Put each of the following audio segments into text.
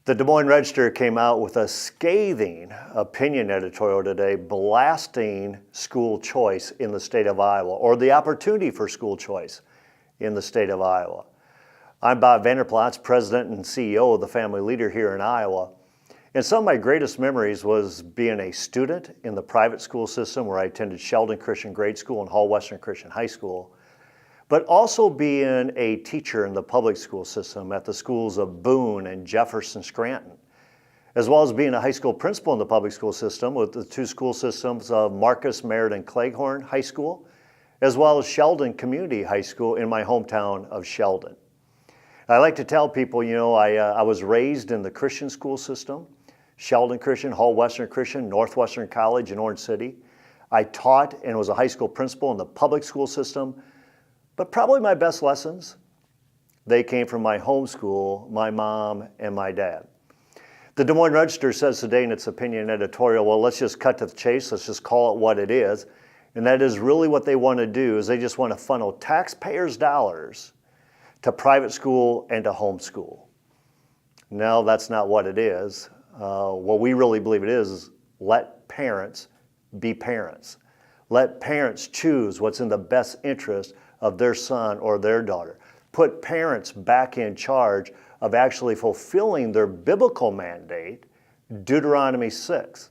The Des Moines Register came out with a scathing opinion editorial today blasting school choice in the state of Iowa, or the opportunity for school choice in the state of Iowa. I'm Vander, Plaats, President and CEO of the Family Leader here in Iowa. And some of my greatest memories was being a student in the private school system where I attended Sheldon Christian Grade School and Hall Western Christian High School, but also being a teacher in the public school system at the schools of Boone and Jefferson Scranton, as well as being a high school principal in the public school system with the two school systems of Marcus, Merritt, Cleghorn High School, as well as Sheldon Community High School in my hometown of Sheldon. I like to tell people, I was raised in the Christian school system, Sheldon Christian, Hall Western Christian, Northwestern College in Orange City. I taught and was a high school principal in the public school system, but probably my best lessons, they came from my home school, my mom, and my dad. The Des Moines Register says today in its opinion editorial, well, let's just cut to the chase, let's just call it what it is. And that is really what they want to do, is they just want to funnel taxpayers' dollars to private school and to homeschool. No, that's not what it is. What we really believe it is let parents be parents. Let parents choose what's in the best interest of their son or their daughter. Put parents back in charge of actually fulfilling their biblical mandate, Deuteronomy 6,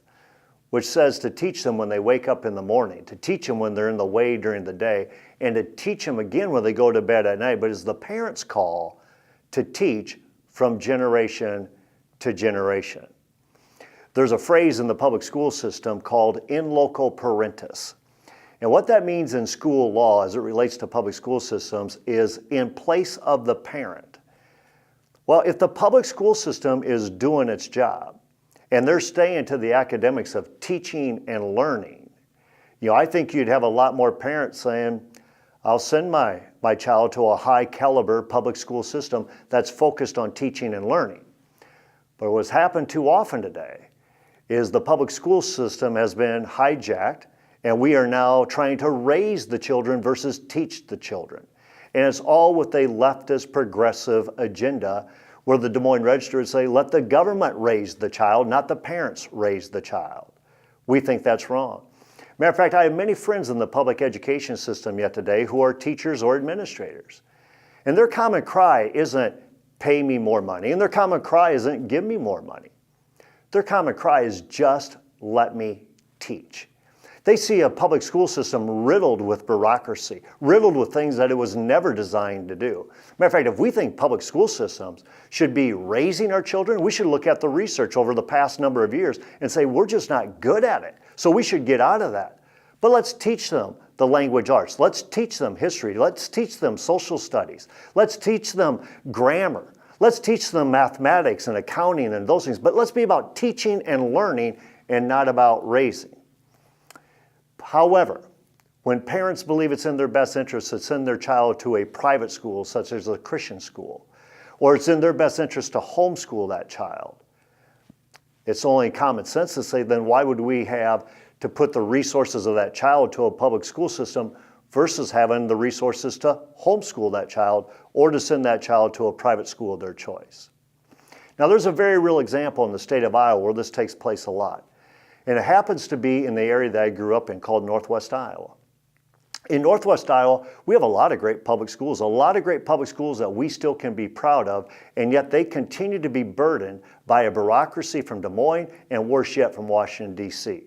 which says to teach them when they wake up in the morning, to teach them when they're in the way during the day, and to teach them again when they go to bed at night. But it's the parents' call to teach from generation to generation. There's a phrase in the public school system called in loco parentis. And what that means in school law as it relates to public school systems is in place of the parent. Well, if the public school system is doing its job and they're staying to the academics of teaching and learning, I think you'd have a lot more parents saying, I'll send my child to a high caliber public school system that's focused on teaching and learning. But what's happened too often today is the public school system has been hijacked, and we are now trying to raise the children versus teach the children. And it's all with a leftist progressive agenda where the Des Moines Register would say, let the government raise the child, not the parents raise the child. We think that's wrong. Matter of fact, I have many friends in the public education system yet today who are teachers or administrators. And their common cry isn't pay me more money, and their common cry isn't give me more money. Their common cry is just let me teach. They see a public school system riddled with bureaucracy, riddled with things that it was never designed to do. Matter of fact, if we think public school systems should be raising our children, we should look at the research over the past number of years and say, we're just not good at it, so we should get out of that. But let's teach them the language arts. Let's teach them history. Let's teach them social studies. Let's teach them grammar. Let's teach them mathematics and accounting and those things. But let's be about teaching and learning and not about raising. However, when parents believe it's in their best interest to send their child to a private school, such as a Christian school, or it's in their best interest to homeschool that child, it's only common sense to say, then why would we have to put the resources of that child to a public school system versus having the resources to homeschool that child or to send that child to a private school of their choice? Now, there's a very real example in the state of Iowa where this takes place a lot. And it happens to be in the area that I grew up in called Northwest Iowa. In Northwest Iowa, we have a lot of great public schools that we still can be proud of, and yet they continue to be burdened by a bureaucracy from Des Moines and worse yet from Washington, D.C.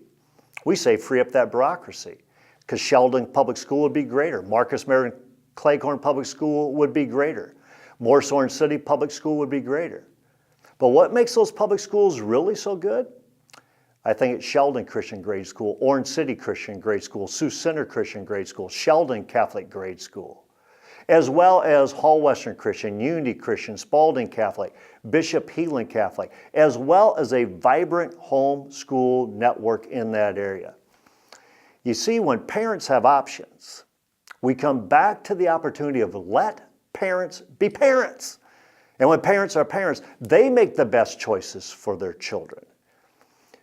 We say free up that bureaucracy because Sheldon Public School would be greater. Marcus, Merritt, Cleghorn Public School would be greater. Morris Orange City Public School would be greater. But what makes those public schools really so good? I think it's Sheldon Christian Grade School, Orange City Christian Grade School, Sioux Center Christian Grade School, Sheldon Catholic Grade School, as well as Hall Western Christian, Unity Christian, Spalding Catholic, Bishop Healing Catholic, as well as a vibrant home school network in that area. You see, when parents have options, we come back to the opportunity of let parents be parents. And when parents are parents, they make the best choices for their children.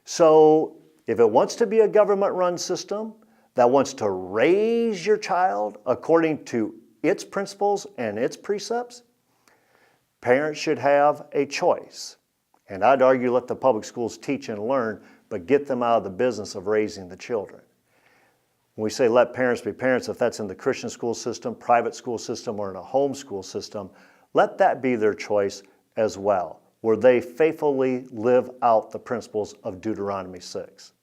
So if it wants to be a government-run system that wants to raise your child according to its principles and its precepts, parents should have a choice. And I'd argue let the public schools teach and learn, but get them out of the business of raising the children. When we say let parents be parents, if that's in the Christian school system, private school system, or in a home school system, let that be their choice as well, where they faithfully live out the principles of Deuteronomy 6.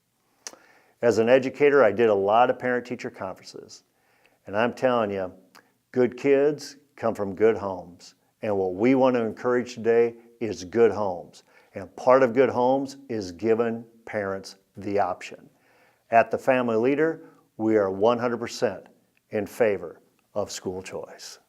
As an educator, I did a lot of parent-teacher conferences, and I'm telling you, good kids come from good homes. And what we want to encourage today is good homes. And part of good homes is giving parents the option. At the Family Leader, we are 100% in favor of school choice.